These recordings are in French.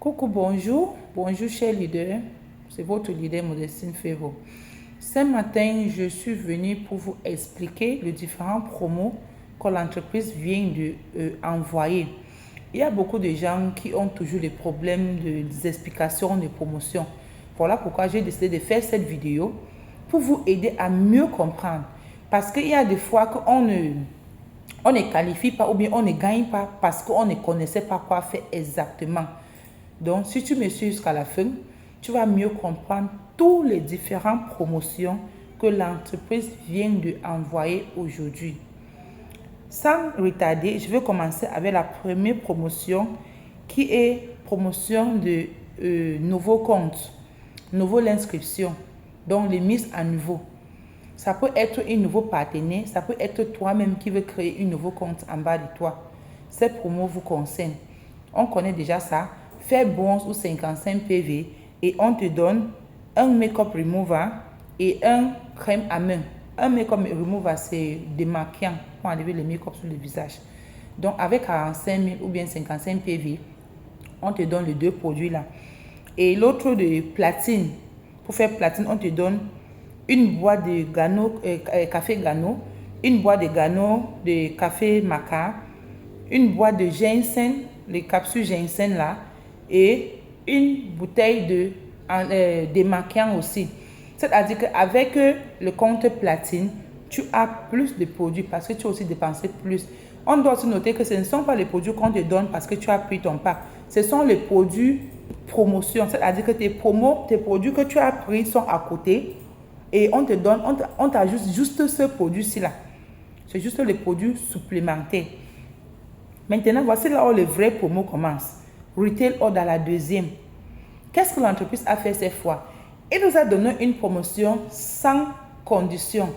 Coucou, bonjour. Bonjour, chers leaders. C'est votre leader Modestine Févo. Ce matin, je suis venue pour vous expliquer les différents promos que l'entreprise vient d'envoyer. Il y a beaucoup de gens qui ont toujours des problèmes des explications de promotion. Voilà pourquoi j'ai décidé de faire cette vidéo pour vous aider à mieux comprendre. Parce qu'il y a des fois qu'on ne qualifie pas ou bien on ne gagne pas parce qu'on ne connaissait pas quoi faire exactement. Donc, si tu me suis jusqu'à la fin, tu vas mieux comprendre toutes les différentes promotions que l'entreprise vient d'envoyer aujourd'hui. Sans retarder, je vais commencer avec la première promotion qui est promotion de nouveaux comptes, nouveau l'inscription, donc les mises à nouveau. Ça peut être un nouveau partenaire, ça peut être toi-même qui veux créer un nouveau compte en bas de toi. Cette promo vous concerne. On connaît déjà ça. Fais bronze ou 55 PV et on te donne un make-up remover et un crème à main. Un make-up remover, c'est démaquillant pour enlever le make-up sur le visage. Donc, avec 45 000 ou bien 55 PV, on te donne les deux produits là. Et l'autre de platine, pour faire platine, on te donne une boîte de café Gano, une boîte de Gano de café Maca, une boîte de ginseng, les capsules ginseng là, et une bouteille de démaquillant aussi. C'est-à-dire qu'avec le compte platine, tu as plus de produits parce que tu as aussi dépensé plus. On doit aussi noter que ce ne sont pas les produits qu'on te donne parce que tu as pris ton pack. Ce sont les produits promotion. C'est-à-dire que tes produits que tu as pris sont à côté et on te donne, on t'ajoute juste ce produit-ci là. C'est juste les produits supplémentaires. Maintenant, voici là où le vrai promo commence. Retail Order la deuxième. Qu'est-ce que l'entreprise a fait cette fois? Il nous a donné une promotion sans condition.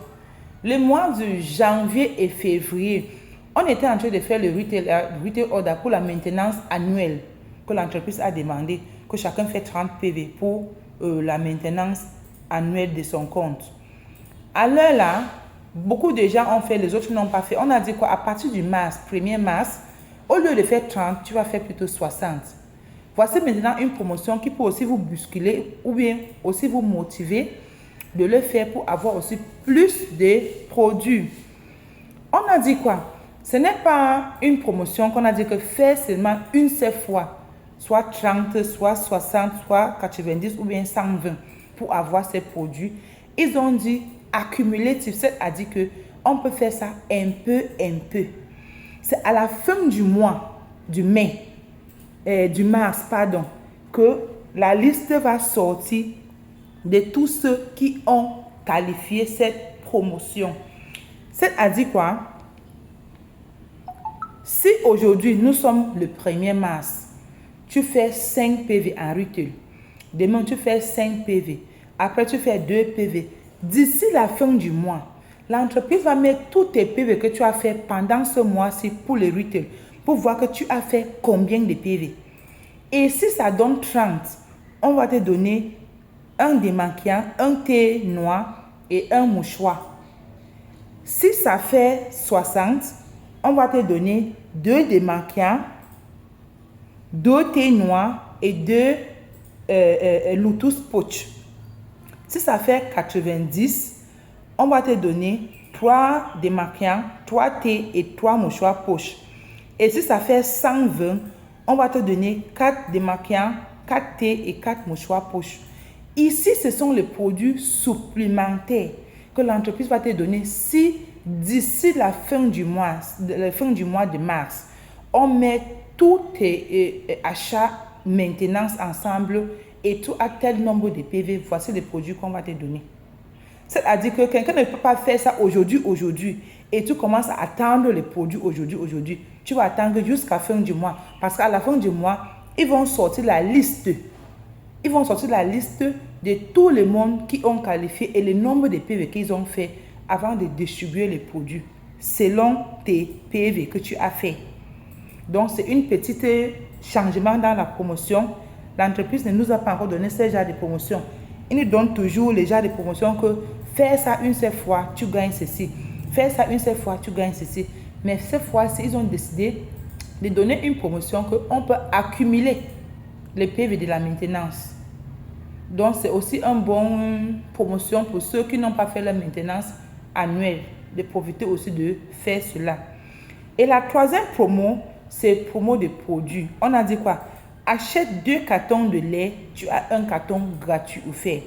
Le mois de janvier et février, on était en train de faire le Retail Order pour la maintenance annuelle que l'entreprise a demandé, que chacun fait 30 PV pour la maintenance annuelle de son compte. À l'heure là, beaucoup de gens ont fait, les autres n'ont pas fait. On a dit quoi? À partir du 1er mars, au lieu de faire 30, tu vas faire plutôt 60. Voici maintenant une promotion qui peut aussi vous bousculer ou bien aussi vous motiver de le faire pour avoir aussi plus de produits. On a dit quoi? Ce n'est pas une promotion qu'on a dit que faire seulement une seule fois, soit 30, soit 60, soit 90 ou bien 120 pour avoir ces produits. Ils ont dit accumulatif, c'est-à-dire qu'on peut faire ça un peu. C'est à la fin du mois, du mars, que la liste va sortir de tous ceux qui ont qualifié cette promotion. C'est-à-dire quoi? Si aujourd'hui, nous sommes le 1er mars, tu fais 5 PV en retail. Demain, tu fais 5 PV. Après, tu fais 2 PV. D'ici la fin du mois, l'entreprise va mettre tous tes PV que tu as fait pendant ce mois-ci pour le retail, pour voir que tu as fait combien de PV. Et si ça donne 30, on va te donner un démaquillant, un thé noir et un mouchoir. Si ça fait 60, on va te donner 2 démaquillants, 2 thés noirs et 2 Lotus Pouch. Si ça fait 90, on va te donner 3 démaquillants, 3 thés et 3 mouchoirs poche. Et si ça fait 120, on va te donner 4 démaquillants, 4 thés et 4 mouchoirs poche. Ici, ce sont les produits supplémentaires que l'entreprise va te donner si d'ici la fin du mois de mars, on met tous tes achats maintenance ensemble et tout à tel nombre de PV, voici les produits qu'on va te donner. C'est-à-dire que quelqu'un ne peut pas faire ça aujourd'hui, et tu commences à attendre les produits aujourd'hui. Tu vas attendre jusqu'à la fin du mois, parce qu'à la fin du mois, ils vont sortir la liste. Ils vont sortir la liste de tout le monde qui ont qualifié et le nombre de PV qu'ils ont fait avant de distribuer les produits, selon tes PV que tu as fait. Donc, c'est une petite changement dans la promotion. L'entreprise ne nous a pas encore donné ce genre de promotion. Il nous donne toujours les genres de promotion que faire ça une seule fois, tu gagnes ceci. Faire ça une seule fois, tu gagnes ceci. Mais cette fois-ci, ils ont décidé de donner une promotion qu'on peut accumuler. les PV de la maintenance. Donc, c'est aussi une bonne promotion pour ceux qui n'ont pas fait la maintenance annuelle, de profiter aussi de faire cela. Et la troisième promo, c'est promo de produits. On a dit quoi? Achète 2 cartons de lait, tu as un carton gratuit offert.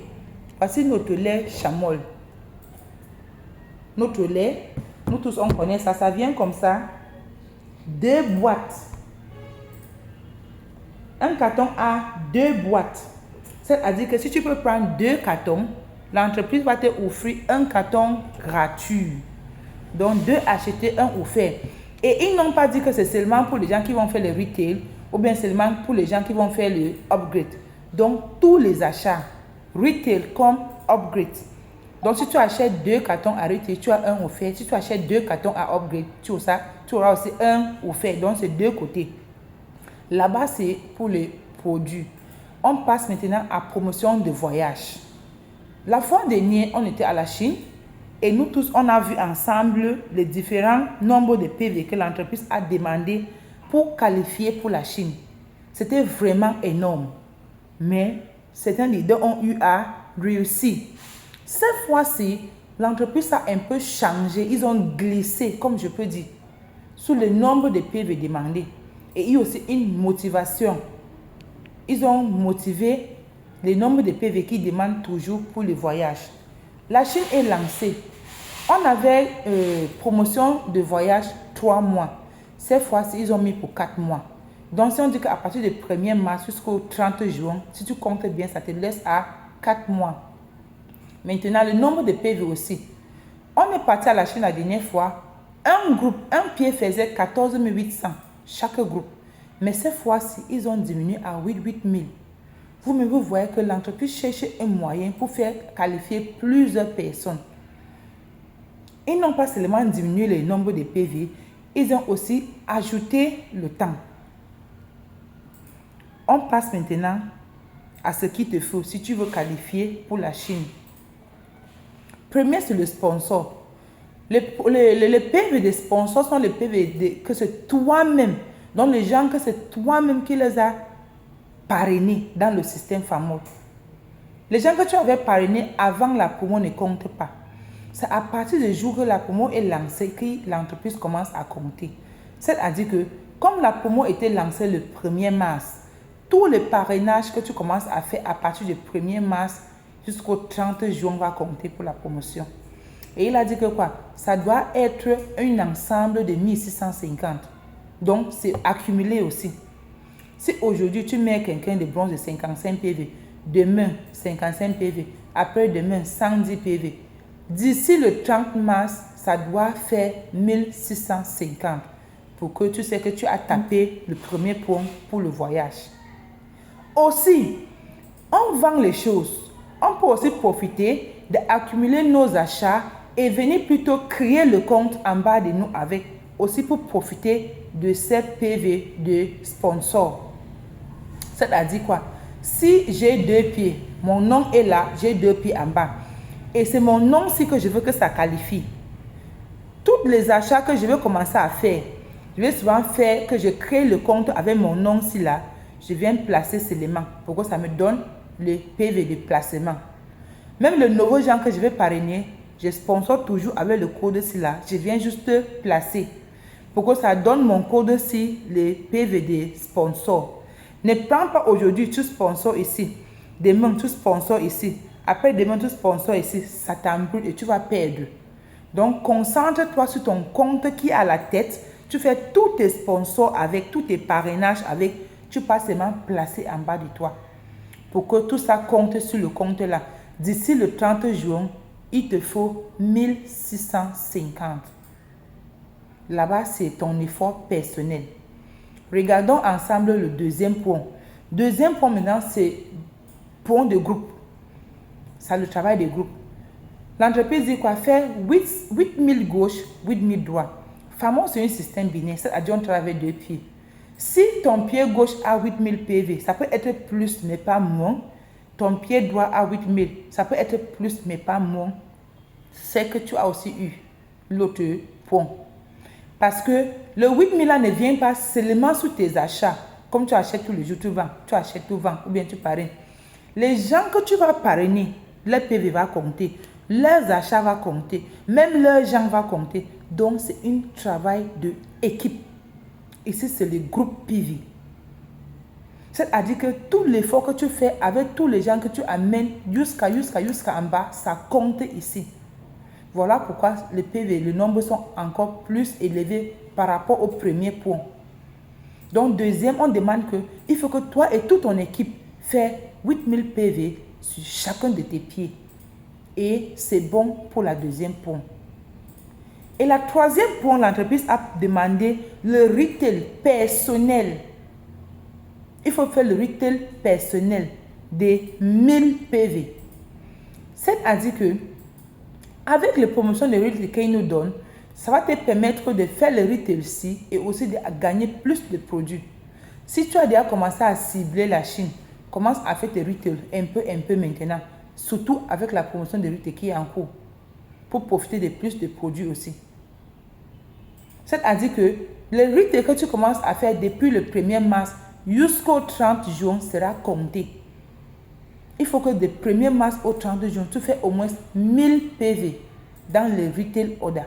Voici notre lait Chamol. Notre lait, nous tous on connaît ça, ça vient comme ça. 2 boîtes. Un carton a 2 boîtes. C'est-à-dire que si tu peux prendre 2 cartons, l'entreprise va te offrir un carton gratuit. Donc 2 achetés, 1 offert. Et ils n'ont pas dit que c'est seulement pour les gens qui vont faire le retail ou bien seulement pour les gens qui vont faire le upgrade. Donc tous les achats, retail comme upgrade. Donc si tu achètes 2 cartons à retail, tu as 1 offert. Si tu achètes 2 cartons à upgrade, tu auras aussi 1 offert. Donc c'est 2 côtés. Là-bas, c'est pour les produits. On passe maintenant à promotion de voyage. La fois dernière, on était à la Chine et nous tous, on a vu ensemble les différents nombres de PV que l'entreprise a demandé pour qualifier pour la Chine. C'était vraiment énorme. Mais certains leaders ont eu à réussir. Cette fois-ci, l'entreprise a un peu changé. Ils ont glissé, comme je peux dire, sur le nombre de PV demandés. Et il y a aussi une motivation. Ils ont motivé le nombre de PV qui demandent toujours pour les voyages. La Chine est lancée. On avait promotion de voyage 3 mois. Cette fois-ci, ils ont mis pour 4 mois. Donc, si on dit qu'à partir du 1er mars jusqu'au 30 juin, si tu comptes bien, ça te laisse à 4 mois. Maintenant, le nombre de PV aussi. On est parti à la Chine la dernière fois. Un pied faisait 14 800 chaque groupe. Mais cette fois-ci, ils ont diminué à 8 000. Vous-même, vous voyez que l'entreprise cherche un moyen pour faire qualifier plusieurs personnes. Ils n'ont pas seulement diminué le nombre de PV, ils ont aussi ajouté le temps. On passe maintenant à ce qu'il te faut si tu veux qualifier pour la Chine. Premier, c'est le sponsor. Les PV des sponsors sont les PV que c'est toi-même. Donc, les gens que c'est toi-même qui les a parrainés dans le système FAMOL. Les gens que tu avais parrainés avant la promo ne comptent pas. C'est à partir du jour que la promo est lancée que l'entreprise commence à compter. C'est-à-dire que, comme la promo était lancée le 1er mars, tous les parrainages que tu commences à faire à partir du 1er mars jusqu'au 30 juin va compter pour la promotion. Et il a dit que quoi? Ça doit être un ensemble de 1650. Donc, c'est accumulé aussi. Si aujourd'hui, tu mets quelqu'un de bronze de 55 PV, demain, 55 PV, après-demain, 110 PV, d'ici le 30 mars, ça doit faire 1650 pour que tu sais que tu as tapé le premier point pour le voyage. Aussi, on vend les choses. On peut aussi profiter d'accumuler nos achats et venir plutôt créer le compte en bas de nous avec aussi pour profiter de ces PV de sponsors. C'est-à-dire quoi? Si j'ai 2 pieds, mon nom est là, j'ai 2 pieds en bas. Et c'est mon nom-ci que je veux que ça qualifie. Tous les achats que je veux commencer à faire, je vais souvent faire que je crée le compte avec mon nom-ci là. Je viens placer ces éléments pour que ça me donne le PV de placement. Même le nouveau genre que je vais parrainer, je sponsor toujours avec le code-ci là. Je viens juste placer pour que ça donne mon code-ci, le PV de sponsor. Ne prends pas aujourd'hui, tu sponsor ici. Demain, tu sponsor ici. Après demain, tu sponsor ici. Ça t'embrouille et tu vas perdre. Donc, concentre-toi sur ton compte qui est à la tête. Tu fais tous tes sponsors avec, tous tes parrainages avec. Tu passes seulement placer en bas de toi. Pour que tout ça compte sur le compte là. D'ici le 30 juin, il te faut 1650. Là-bas, c'est ton effort personnel. Regardons ensemble le deuxième point. Deuxième point maintenant, c'est point de groupe. C'est le travail de groupe. L'entreprise dit quoi? Faire 8 000 gauche, 8 000 droite. FAMOL, c'est un système binaire. C'est-à-dire on travaille avec 2 pieds. Si ton pied gauche a 8 000 PV, ça peut être plus mais pas moins. Ton pied droit a 8 000, ça peut être plus mais pas moins. C'est que tu as aussi eu l'autre point. Parce que le 8 000 là ne vient pas seulement sur tes achats. Comme tu achètes tous les jours, tu vends, tu achètes, tu vends, ou bien tu parraines. Les gens que tu vas parrainer, leur PV va compter, leurs achats vont compter, même leurs gens vont compter. Donc, c'est un travail d'équipe. Ici, c'est le groupe PV. C'est-à-dire que tout l'effort que tu fais avec tous les gens que tu amènes jusqu'à en bas, ça compte ici. Voilà pourquoi les PV, les nombres sont encore plus élevés par rapport au premier point. Donc, deuxième, on demande que il faut que toi et toute ton équipe fassent 8000 PV sur chacun de tes pieds. Et c'est bon pour la deuxième point. Et la troisième point, l'entreprise a demandé le retail personnel. Il faut faire le retail personnel des 1000 PV. C'est-à-dire que avec les promotions de retail qu'ils nous donnent, ça va te permettre de faire le retail ici et aussi de gagner plus de produits. Si tu as déjà commencé à cibler la Chine, commence à faire tes retail un peu maintenant, surtout avec la promotion de retail qui est en cours, pour profiter de plus de produits aussi. C'est-à-dire que le retail que tu commences à faire depuis le 1er mars jusqu'au 30 juin sera compté. Il faut que de 1er mars au 30 juin, tu fais au moins 1000 PV dans le retail order.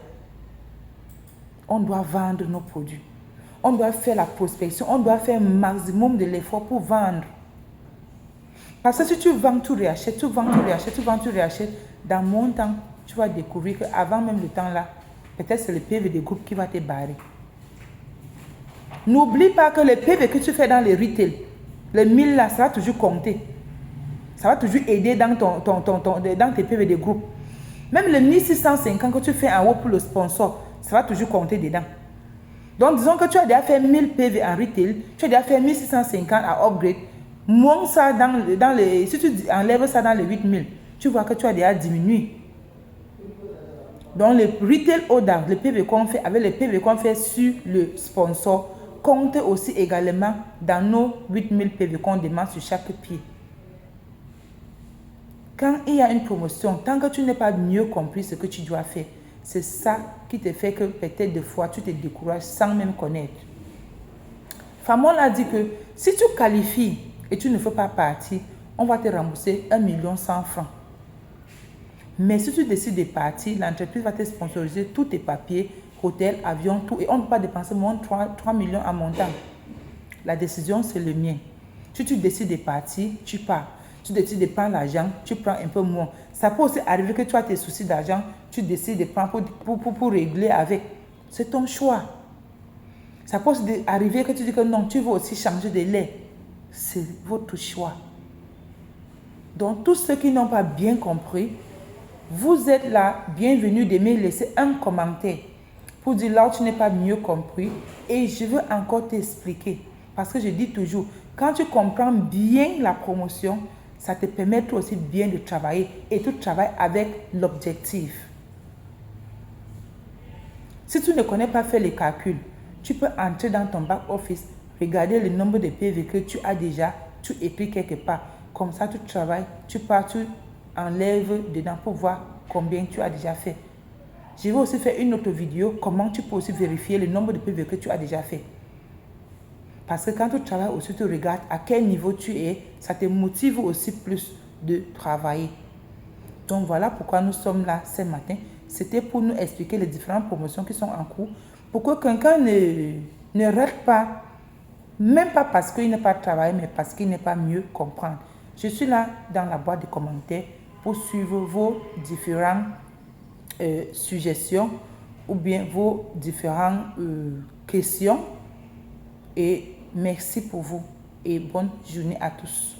On doit vendre nos produits. On doit faire la prospection. On doit faire un maximum de l'effort pour vendre. Parce que si tu vends, tu réachètes, tu vends, tu réachètes, tu vends, tu réachètes, dans mon temps, tu vas découvrir qu'avant même le temps là, peut-être c'est le PV des groupes qui va te barrer. N'oublie pas que le PV que tu fais dans les retail, les 1000 là, ça va toujours compter. Ça va toujours aider dans, dans tes PV de groupe. Même le 1650 que tu fais en haut pour le sponsor, ça va toujours compter dedans. Donc, disons que tu as déjà fait 1000 PV en retail, tu as déjà fait 1650 à upgrade. Moins ça dans les... Si tu enlèves ça dans les 8000, tu vois que tu as déjà diminué. Donc, le retail order, le PV qu'on fait, avec le PV qu'on fait sur le sponsor, compte aussi également dans nos 8000 PV qu'on demande sur chaque pied. Quand il y a une promotion, tant que tu n'as pas mieux compris ce que tu dois faire, c'est ça qui te fait que peut-être des fois tu te décourages sans même connaître. Famon a dit que si tu qualifies et tu ne fais pas partie, on va te rembourser 1 100 000 francs. Mais si tu décides de partir, l'entreprise va te sponsoriser tous tes papiers, hôtel, avion, tout. Et on ne peut pas dépenser moins de 3 millions en montant. La décision, c'est le mien. Si tu décides de partir, tu pars. Tu décides de prendre l'argent, tu prends un peu moins. Ça peut aussi arriver que tu as tes soucis d'argent, tu décides de prendre pour régler avec. C'est ton choix. Ça peut aussi arriver que tu dis que non, tu veux aussi changer de lait. C'est votre choix. Donc, tous ceux qui n'ont pas bien compris, vous êtes là, bienvenue de me laisser un commentaire pour dire là où tu n'es pas mieux compris et je veux encore t'expliquer. Parce que je dis toujours, quand tu comprends bien la promotion, ça te permet aussi bien de travailler et tu travailles avec l'objectif. Si tu ne connais pas faire les calculs, tu peux entrer dans ton back office, regarder le nombre de PV que tu as déjà, tu écris quelque part. Comme ça, tu travailles, tu pars, tu enlèves dedans pour voir combien tu as déjà fait. Je vais aussi faire une autre vidéo, comment tu peux aussi vérifier le nombre de PV que tu as déjà fait. Parce que quand tu travailles aussi, tu regardes à quel niveau tu es, ça te motive aussi plus de travailler. Donc voilà pourquoi nous sommes là ce matin. C'était pour nous expliquer les différentes promotions qui sont en cours, pour que quelqu'un ne rate pas, même pas parce qu'il n'est pas travaillé, mais parce qu'il n'est pas mieux comprendre. Je suis là dans la boîte de commentaires pour suivre vos différentes suggestions ou bien vos différentes questions. Et merci pour vous et bonne journée à tous.